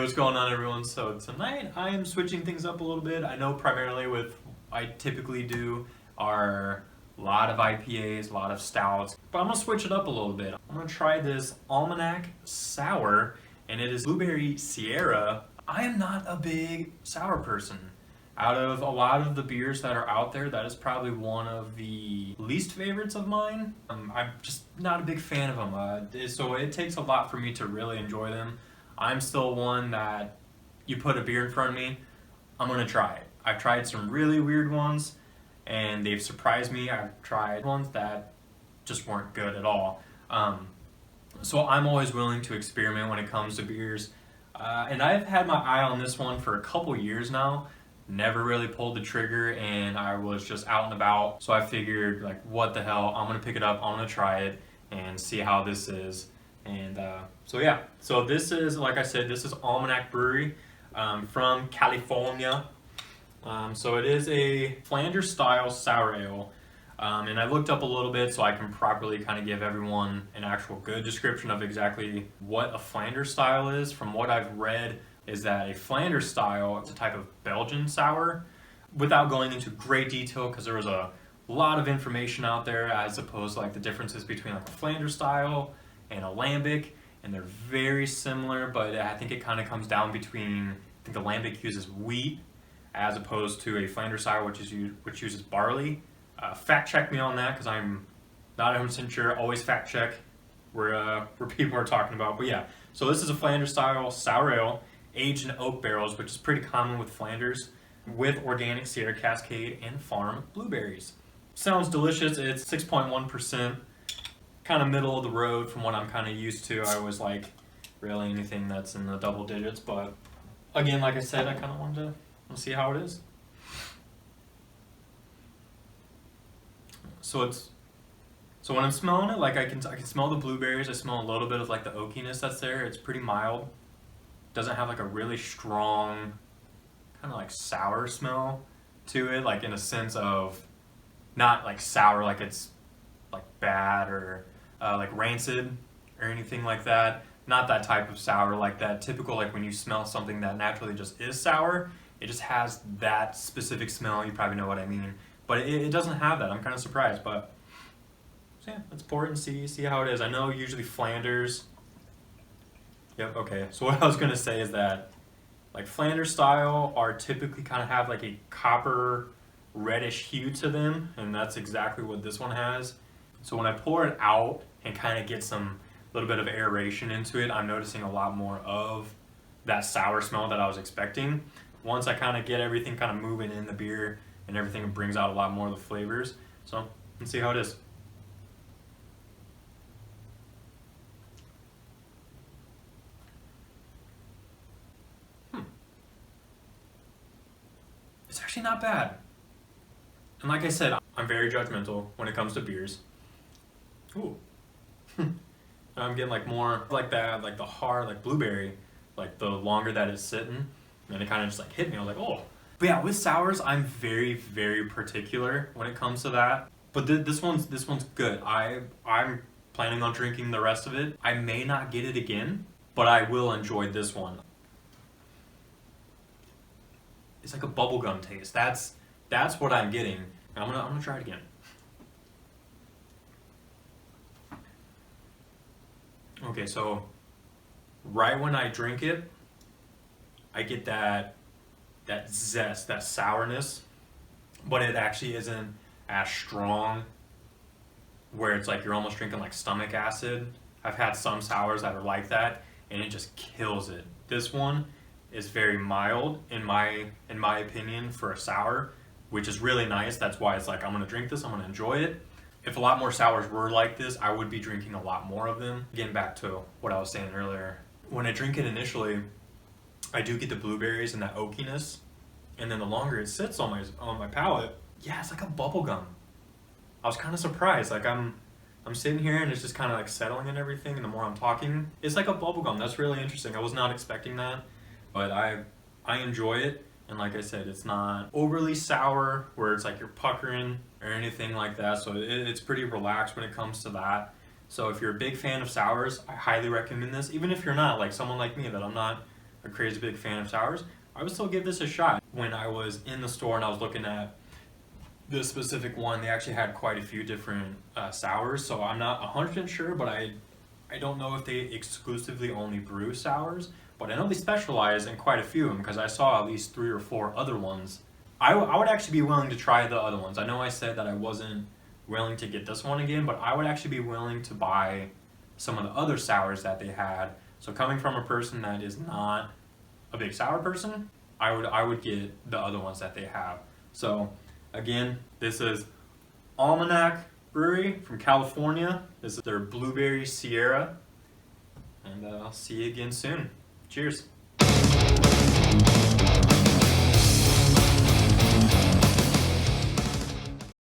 what's going on, everyone? So tonight I am switching things up a little bit. I know primarily I typically do are a lot of IPAs, a lot of stouts, but I'm gonna switch it up a little bit. I'm gonna try this Almanac Sour, and it is Blueberry Sierra. I am not a big sour person. Out of a lot of the beers that are out there, that is probably one of the least favorites of mine. I'm just not a big fan of them, so it takes a lot for me to really enjoy them. I'm still one that you put a beer in front of me, I'm gonna try it. I've tried some really weird ones, and they've surprised me. I've tried ones that just weren't good at all. So I'm always willing to experiment when it comes to beers, and I've had my eye on this one for a couple years now. Never really pulled the trigger, and I was just out and about, so I figured, like, what the hell, I'm gonna pick it up, I'm gonna try it and see how this is. And so yeah, so this is, like I said, this is Almanac Brewery from California. So it is a Flanders style sour ale, and I looked up a little bit so I can properly kind of give everyone an actual good description of exactly what a Flanders style is. From what I've read, is that a Flanders style is a type of Belgian sour. Without going into great detail, because there was a lot of information out there as opposed to like the differences between like a Flanders style and a lambic, and they're very similar, but I think it kind of comes down between, I think the lambic uses wheat as opposed to a Flanders style which uses barley. Fact check me on that, because I'm not 100% sure. Always fact check where people are talking about. But yeah, so this is a Flanders style sour ale, aged in oak barrels, which is pretty common with Flanders, with organic Sierra Cascade and farm blueberries. Sounds delicious. It's 6.1%, kind of middle of the road from what I'm kind of used to. I always like really anything that's in the double digits, but again, like I said, I kind of wanted to see how it is. So when I'm smelling it, like I can smell the blueberries. I smell a little bit of like the oakiness that's there. It's pretty mild. Doesn't have like a really strong kind of like sour smell to it, like in a sense of not like sour like it's like bad or like rancid or anything like that. Not that type of sour, like that typical, like when you smell something that naturally just is sour, it just has that specific smell. You probably know what I mean, but it doesn't have that. I'm kind of surprised, but so yeah, let's pour it and see how it is. I know usually Flanders. Yep, okay. So what I was going to say is that like Flanders style are typically kind of have like a copper reddish hue to them, and that's exactly what this one has. So when I pour it out and kind of get some little bit of aeration into it, I'm noticing a lot more of that sour smell that I was expecting. Once I kind of get everything kind of moving in the beer and everything, brings out a lot more of the flavors. So let's see how it is. It's actually not bad. And like I said, I'm very judgmental when it comes to beers. Ooh. I'm getting like more like that, like the hard, like blueberry, like the longer that it's sitting, and it kind of just like hit me. I was like, oh. But yeah, with sours, I'm very, very particular when it comes to that. But this one's good. I'm planning on drinking the rest of it. I may not get it again, but I will enjoy this one. It's like a bubblegum taste. That's what I'm getting. And I'm gonna try it again. Okay, so right when I drink it, I get that zest, that sourness, but it actually isn't as strong where it's like you're almost drinking like stomach acid. I've had some sours that are like that, and it just kills it. This one is very mild in my opinion for a sour, which is really nice. That's why it's like, I'm gonna drink this, I'm gonna enjoy it. If a lot more sours were like this, I would be drinking a lot more of them. Getting back to what I was saying earlier, when I drink it initially, I do get the blueberries and that oakiness, and then the longer it sits on my palate, yeah, it's like a bubble gum. I was kind of surprised. Like I'm sitting here and it's just kind of like settling and everything, and the more I'm talking, it's like a bubble gum. That's really interesting. I was not expecting that, but I enjoy it. And like I said, it's not overly sour where it's like you're puckering or anything like that. So it's pretty relaxed when it comes to that. So if you're a big fan of sours, I highly recommend this. Even if you're not, like someone like me that I'm not a crazy big fan of sours, I would still give this a shot. When I was in the store and I was looking at this specific one, they actually had quite a few different sours, so I'm not 100% sure, but I don't know if they exclusively only brew sours, but I know they specialize in quite a few of them because I saw at least 3 or 4 other ones. I would actually be willing to try the other ones. I know I said that I wasn't willing to get this one again, but I would actually be willing to buy some of the other sours that they had. So coming from a person that is not a big sour person, I would get the other ones that they have. So again, this is Almanac Brewery from California. This is their Blueberry Sierra, and I'll see you again soon. Cheers.